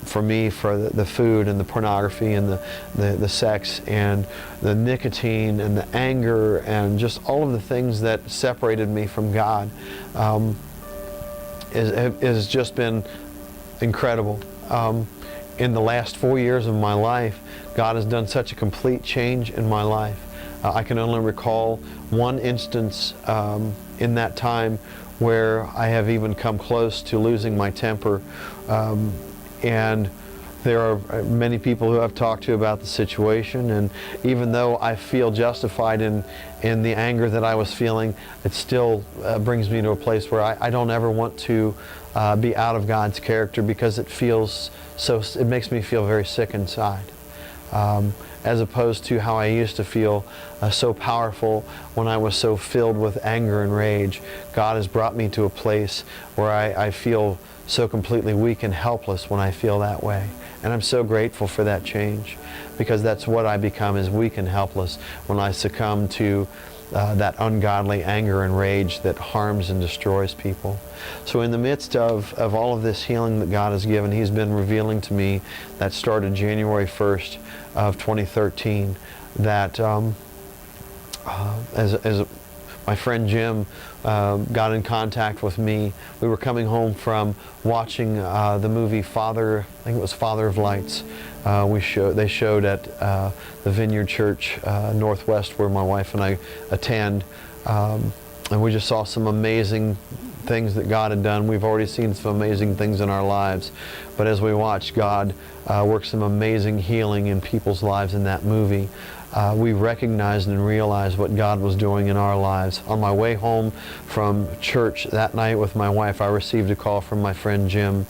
For me, for the food and the pornography and the sex and the nicotine and the anger and just all of the things that separated me from God, has just been incredible. In the last 4 years of my life, God has done such a complete change in my life. I can only recall one instance in that time where I have even come close to losing my temper, and There are many people who I've talked to about the situation, and even though I feel justified in the anger that I was feeling, it still brings me to a place where I don't ever want to be out of God's character, because it makes me feel very sick inside. As opposed to how I used to feel so powerful when I was so filled with anger and rage. God has brought me to a place where I feel so completely weak and helpless when I feel that way. And I'm so grateful for that change, because that's what I become, is weak and helpless when I succumb to that ungodly anger and rage that harms and destroys people. So in the midst of all of this healing that God has given, He's been revealing to me, that started January 1st of 2013, that as my friend Jim got in contact with me. We were coming home from watching the movie Father, I think it was Father of Lights. They showed at the Vineyard Church Northwest, where my wife and I attend, and we just saw some amazing things that God had done. We've already seen some amazing things in our lives, but as we watched God work some amazing healing in people's lives in that movie, we recognized and realized what God was doing in our lives. On my way home from church that night with my wife, I received a call from my friend Jim.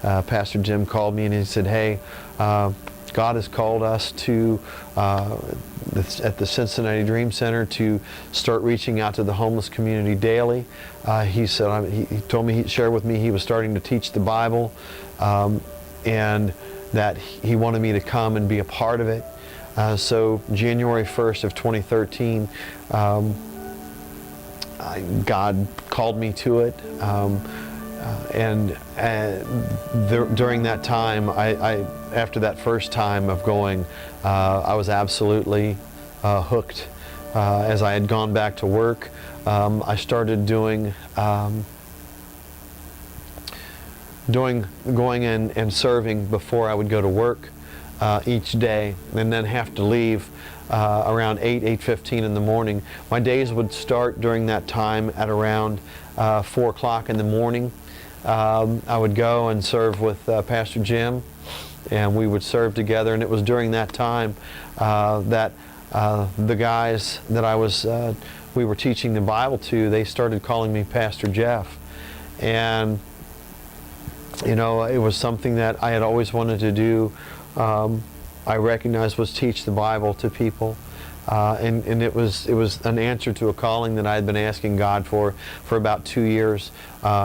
Pastor Jim called me and he said, "Hey, God has called us to at the Cincinnati Dream Center to start reaching out to the homeless community daily." He said, he told me, he shared with me, he was starting to teach the Bible, and that he wanted me to come and be a part of it. So January 1st of 2013, God called me to it, and during that time, after that first time of going, I was absolutely hooked. As I had gone back to work, I started going in and serving before I would go to work each day, and then have to leave around 8:15 in the morning. My days would start during that time at around 4 o'clock in the morning. I would go and serve with Pastor Jim, and we would serve together, and it was during that time that the guys that we were teaching the Bible to, they started calling me Pastor Jeff. And you know, it was something that I had always wanted to do. I recognized was teach the Bible to people, and it was an answer to a calling that I had been asking God for about 2 years.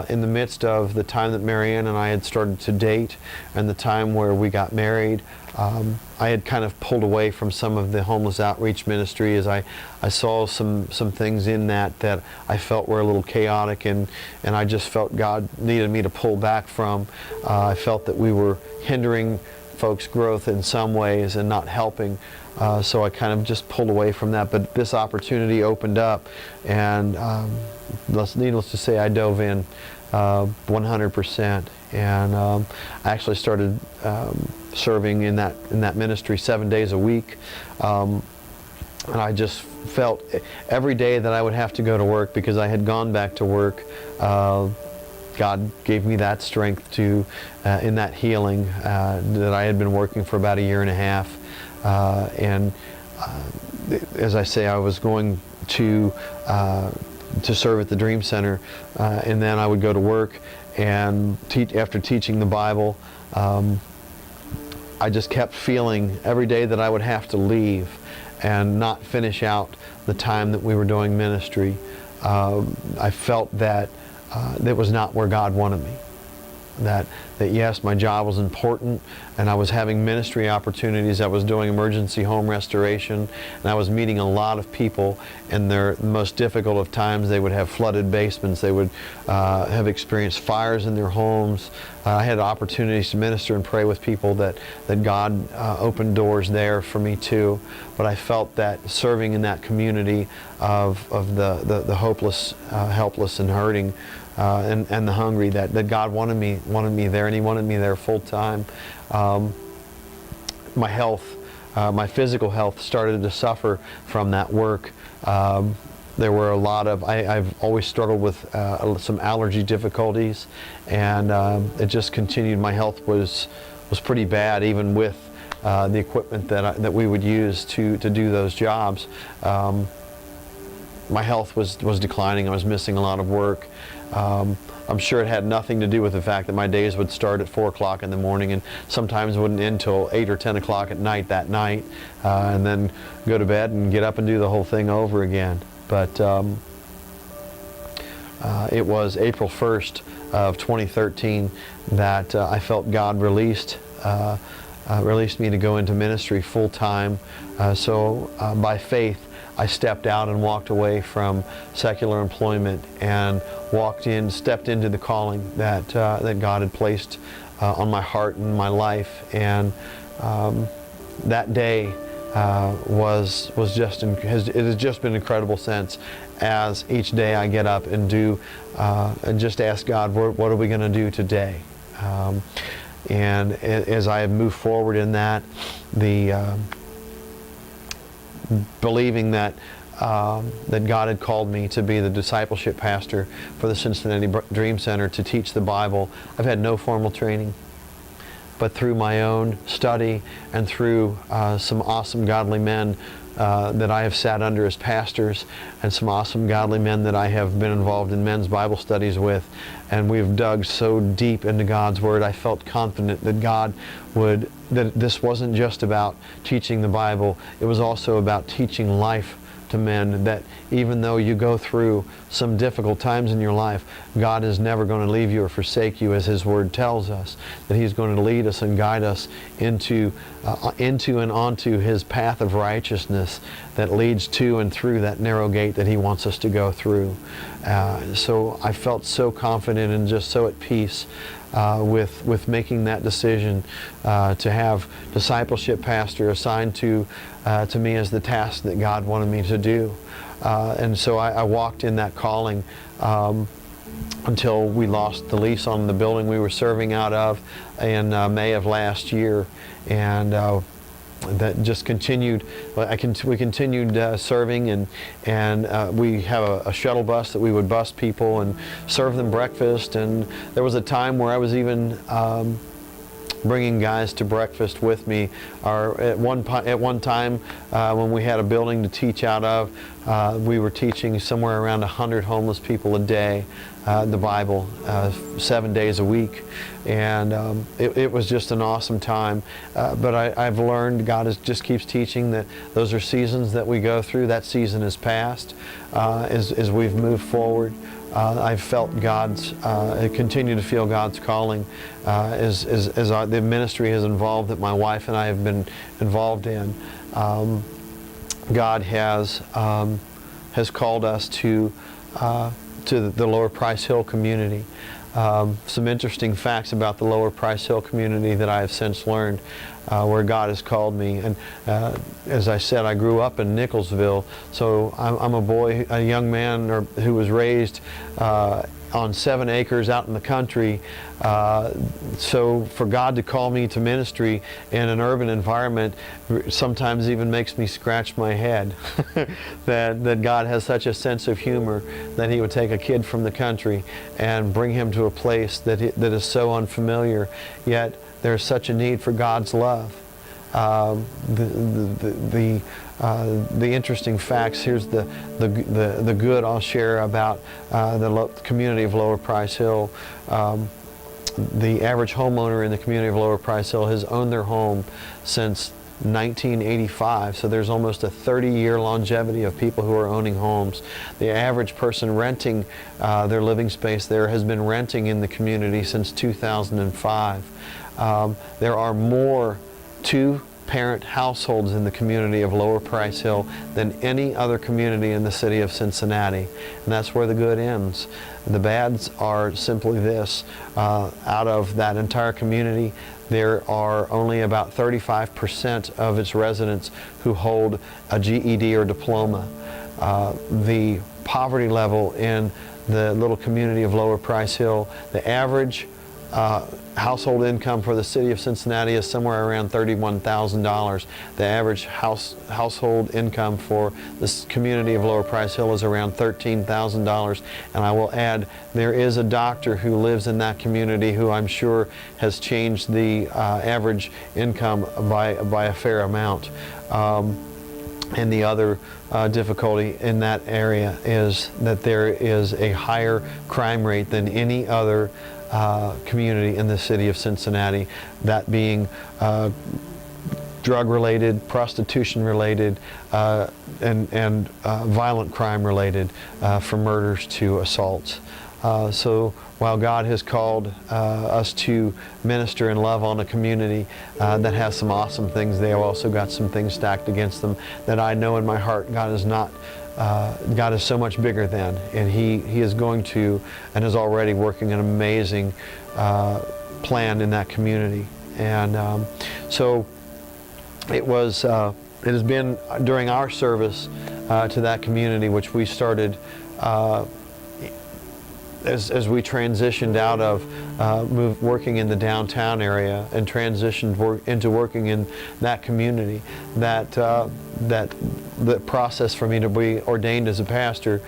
In the midst of the time that Marianne and I had started to date, and the time where we got married, I had kind of pulled away from some of the homeless outreach ministry, as I saw some things in that I felt were a little chaotic, and I just felt God needed me to pull back from. I felt that we were hindering folks' growth in some ways and not helping, so I kind of just pulled away from that. But this opportunity opened up, and needless to say, I dove in 100%, and I actually started serving in that ministry 7 days a week, and I just felt every day that I would have to go to work, because I had gone back to work. God gave me that strength to, in that healing, that I had been working for about 1.5 years. And as I say, I was going to serve at the Dream Center, and then I would go to work and after teaching the Bible. I just kept feeling every day that I would have to leave and not finish out the time that we were doing ministry. I felt that that was not where God wanted me. That yes, my job was important, and I was having ministry opportunities. I was doing emergency home restoration, and I was meeting a lot of people in their most difficult of times. They would have flooded basements. They would have experienced fires in their homes. I had opportunities to minister and pray with people that God opened doors there for me too. But I felt that serving in that community of the hopeless, helpless, and hurting, and the hungry, that God wanted me there, and He wanted me there full time. My health, my physical health started to suffer from that work. There were a lot of, I've always struggled with some allergy difficulties, and it just continued. My health was was pretty bad, even with the equipment that we would use to do those jobs. My health was declining. I was missing a lot of work. I'm sure it had nothing to do with the fact that my days would start at 4 o'clock in the morning and sometimes wouldn't end till 8 or 10 o'clock at night that night, and then go to bed and get up and do the whole thing over again. But it was April 1st of 2013 that I felt God released me to go into ministry full time. So by faith, I stepped out and walked away from secular employment and stepped into the calling that God had placed on my heart and my life. And that day it has just been incredible since. As each day I get up and do and just ask God, what are we going to do today? And as I have moved forward in that, believing that God had called me to be the discipleship pastor for the Cincinnati Dream Center to teach the Bible. I've had no formal training, but through my own study and through some awesome godly men that I have sat under as pastors, and some awesome godly men that I have been involved in men's Bible studies with, and we've dug so deep into God's Word, I felt confident that that this wasn't just about teaching the Bible, it was also about teaching life to men, that even though you go through some difficult times in your life, God is never going to leave you or forsake you, as His Word tells us, that He's going to lead us and guide us into and onto His path of righteousness that leads to and through that narrow gate that He wants us to go through. So I felt so confident and just so at peace with making that decision to have discipleship pastor assigned to me as the task that God wanted me to do. And so I walked in that calling until we lost the lease on the building we were serving out of in May of last year. And that just continued. We continued serving, and we have a shuttle bus that we would bus people and serve them breakfast. And there was a time where I was even bringing guys to breakfast with me. At one time, when we had a building to teach out of, we were teaching somewhere around 100 homeless people a day the Bible, 7 days a week. And it was just an awesome time. But I've learned, God just keeps teaching that those are seasons that we go through. That season is past as we've moved forward. I've felt I continue to feel God's calling as the ministry has involved that my wife and I have been involved in. God has called us to the Lower Price Hill community. Some interesting facts about the Lower Price Hill community that I have since learned where God has called me. And as I said, I grew up in Nicholsville, so I'm a young man who was raised on 7 acres out in the country. So for God to call me to ministry in an urban environment sometimes even makes me scratch my head that God has such a sense of humor that He would take a kid from the country and bring him to a place that is so unfamiliar, yet there's such a need for God's love. The interesting facts, here's the good I'll share about the community of Lower Price Hill. The average homeowner in the community of Lower Price Hill has owned their home since 1985, so there's almost a 30-year longevity of people who are owning homes. The average person renting their living space there has been renting in the community since 2005. There are more two-parent households in the community of Lower Price Hill than any other community in the city of Cincinnati, and that's where the good ends. The bads are simply this: out of that entire community, there are only about 35% of its residents who hold a GED or diploma. The poverty level in the little community of Lower Price Hill, the average household income for the city of Cincinnati is somewhere around $31,000. The average household income for this community of Lower Price Hill is around $13,000. And I will add, there is a doctor who lives in that community who I'm sure has changed the average income by a fair amount. And the other difficulty in that area is that there is a higher crime rate than any other community in the city of Cincinnati, that being drug-related, prostitution-related, and violent crime-related, from murders to assaults. So while God has called us to minister and love on a community that has some awesome things, they have also got some things stacked against them that I know in my heart God is not. God is so much bigger than, and He is going to and is already working an amazing plan in that community. And so it has been during our service to that community, which we started as we transitioned out of working in the downtown area and transitioned into working in that community, that the process for me to be ordained as a pastor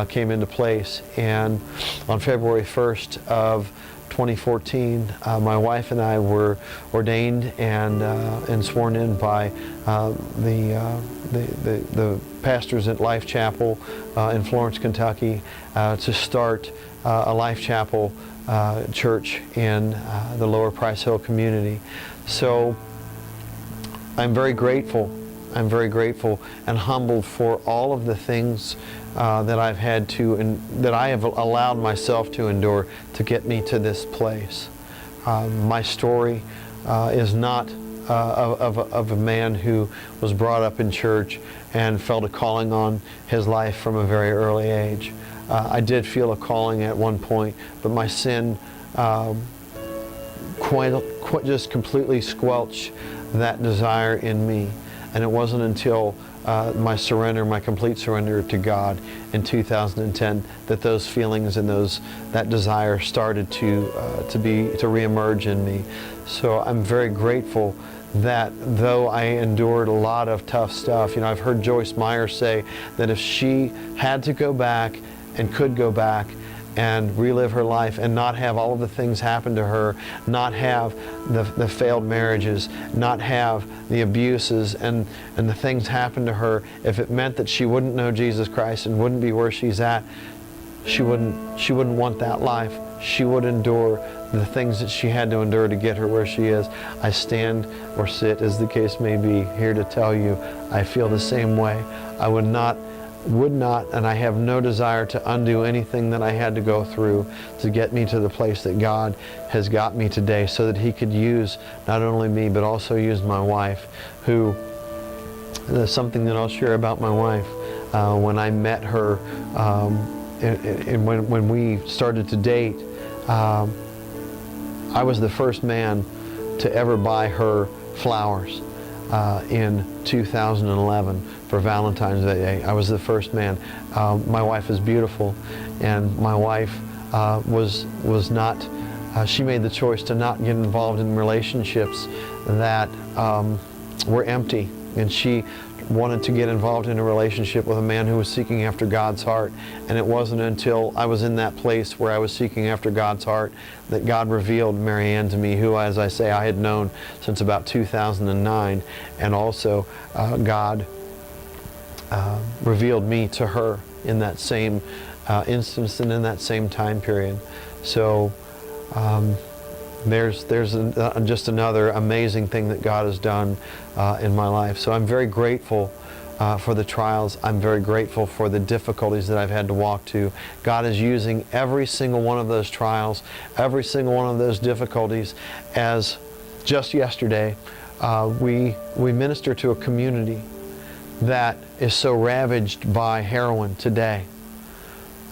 came into place. And on February 1st of 2014, my wife and I were ordained and sworn in by the pastors at Life Chapel in Florence, Kentucky, to start a Life Chapel church in the Lower Price Hill community. So I'm very grateful. I'm very grateful and humbled for all of the things that I've had to, and that I have allowed myself to endure to get me to this place. My story is not of a man who was brought up in church and felt a calling on his life from a very early age. I did feel a calling at one point, but my sin just completely squelched that desire in me. And it wasn't until my complete surrender to God in 2010 that those feelings and that desire started to reemerge in me. So I'm very grateful that though I endured a lot of tough stuff, I've heard Joyce Meyer say that if she had to go back and could go back and relive her life and not have all of the things happen to her, not have the failed marriages, not have the abuses and the things happen to her, if it meant that she wouldn't know Jesus Christ and wouldn't be where she's at, she wouldn't want that life. She would endure the things that she had to endure to get her where she is. I stand or sit, as the case may be, here to tell you I feel the same way. I would not, and I have no desire to undo anything that I had to go through to get me to the place that God has got me today, so that He could use not only me, but also use my wife, who, there's something that I'll share about my wife. When I met her, and when we started to date, I was the first man to ever buy her flowers in 2011 for Valentine's Day. I was the first man. My wife is beautiful, and my wife was not, she made the choice to not get involved in relationships that were empty, and she wanted to get involved in a relationship with a man who was seeking after God's heart. And it wasn't until I was in that place where I was seeking after God's heart that God revealed Mary Ann to me, who, as I say, I had known since about 2009. And also God revealed me to her in that same instance and in that same time period. So there's just another amazing thing that God has done in my life. So I'm very grateful for the trials. I'm very grateful for the difficulties that I've had to walk to. God is using every single one of those trials, every single one of those difficulties. As just yesterday, we minister to a community that is so ravaged by heroin today.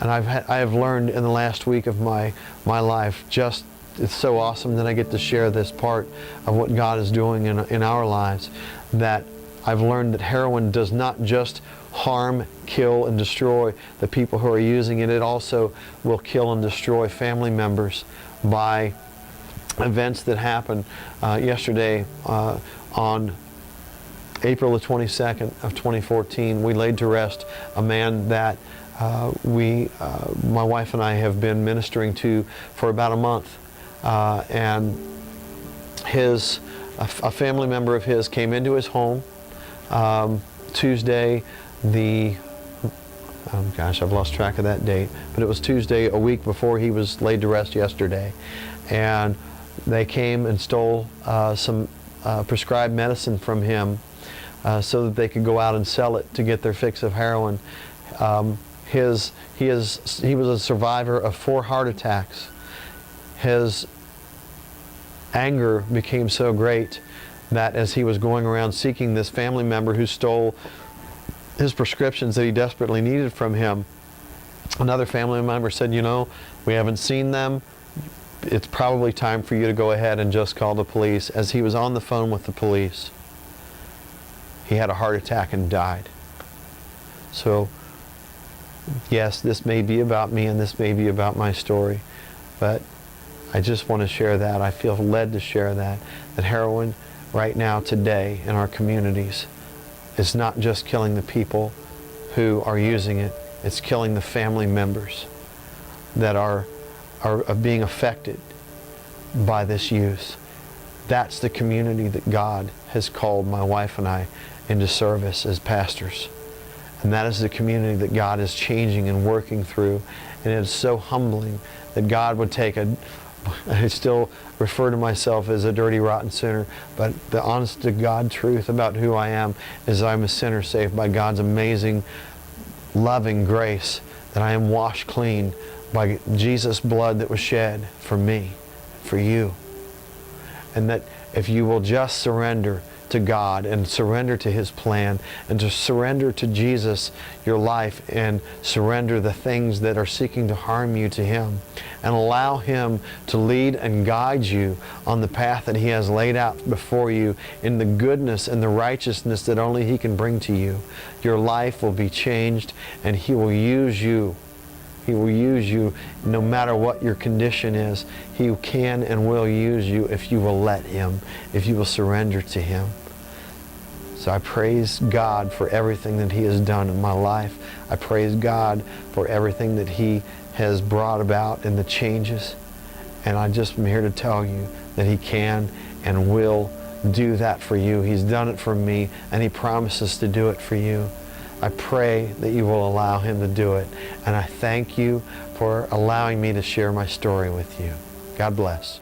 And I have learned in the last week of my life, just it's so awesome that I get to share this part of what God is doing in our lives, that I've learned that heroin does not just harm, kill, and destroy the people who are using it. It also will kill and destroy family members by events that happened yesterday on April the 22nd of 2014. We laid to rest a man that my wife and I have been ministering to for about a month, and a family member of his came into his home Tuesday, gosh, I've lost track of that date, but it was Tuesday, a week before he was laid to rest yesterday, and they came and stole some prescribed medicine from him so that they could go out and sell it to get their fix of heroin. He was a survivor of 4 heart attacks. His anger became so great that as he was going around seeking this family member who stole his prescriptions that he desperately needed from him, another family member said, "You know, we haven't seen them. It's probably time for you to go ahead and just call the police." As he was on the phone with the police, he had a heart attack and died. So, yes, this may be about me and this may be about my story, but I just want to share that. I feel led to share that heroin right now, today, in our communities is not just killing the people who are using it, it's killing the family members that are being affected by this use. That's the community that God has called my wife and I into service as pastors. And that is the community that God is changing and working through. And it is so humbling that God would take I still refer to myself as a dirty, rotten sinner, but the honest to God truth about who I am is I'm a sinner saved by God's amazing, loving grace, that I am washed clean by Jesus' blood that was shed for me, for you. And that if you will just surrender to God and surrender to His plan and to surrender to Jesus your life and surrender the things that are seeking to harm you to Him and allow Him to lead and guide you on the path that He has laid out before you in the goodness and the righteousness that only He can bring to you, your life will be changed and He will use you. He will use you no matter what your condition is. He can and will use you if you will let Him, if you will surrender to Him. So I praise God for everything that He has done in my life. I praise God for everything that He has brought about and the changes. And I just am here to tell you that He can and will do that for you. He's done it for me, and He promises to do it for you. I pray that you will allow Him to do it. And I thank you for allowing me to share my story with you. God bless.